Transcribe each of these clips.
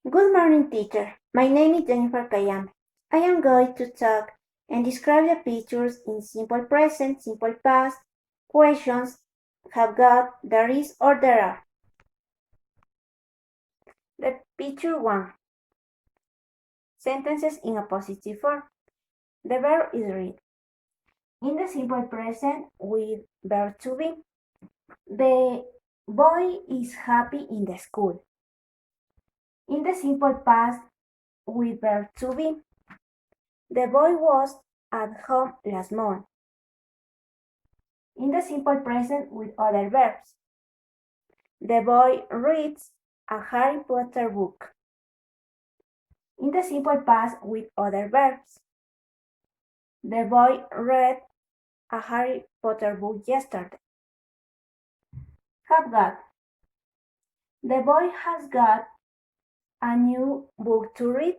Good morning, teacher. My name is Jennifer Kayame. I am going to talk and describe the pictures in simple present, simple past, questions, have got, there is, or there are. The picture 1. Sentences in a positive form. The verb is read. In the simple present with verb to be, the boy is happy in the school. In the simple past with verb to be, the boy was at home last month. In the simple present with other verbs, the boy reads a Harry Potter book. In the simple past with other verbs, the boy read a Harry Potter book yesterday. Have got. The boy has got a new book to read.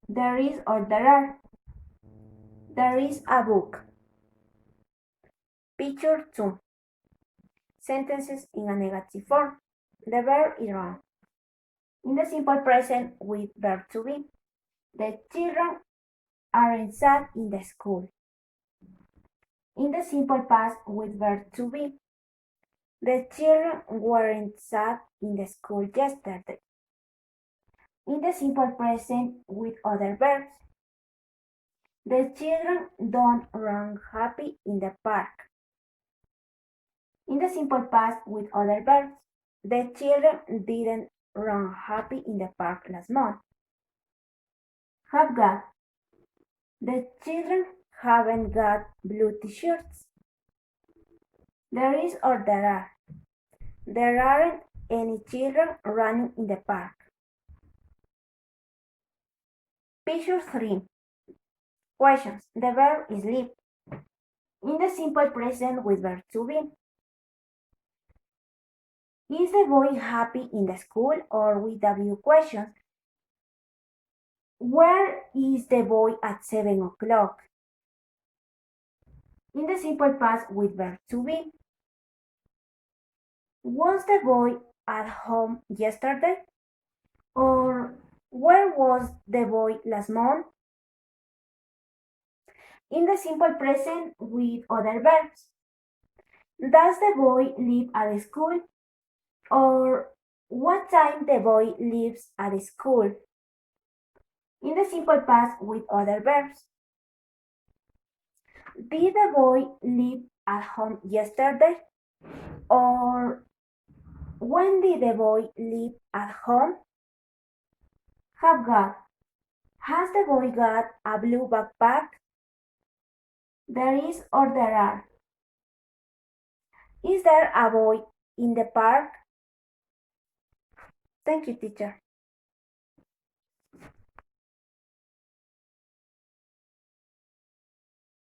There is or there are. There is a book. Picture 2. Sentences in a negative form. The verb is run. In the simple present with verb to be, the children aren't sad in the school. In the simple past with verb to be, the children weren't sad in the school yesterday. In the simple present with other verbs, the children don't run happy in the park. In the simple past with other verbs, the children didn't run happy in the park last month. Have got. The children haven't got blue t-shirts. There is or there are. There aren't any children running in the park. Picture 3. Questions. The verb is live. In the simple present with verb to be. Is the boy happy in the school? Or with W questions. Where is the boy at 7 o'clock? In the simple past with verb to be. Was the boy at home yesterday? Or where was the boy last month? In the simple present with other verbs. Does the boy live at the school? Or what time the boy leaves at the school? In the simple past with other verbs. Did the boy leave at home yesterday? Or when did the boy leave at home? Have got. Has the boy got a blue backpack? There is or there are. Is there a boy in the park? Thank you, teacher.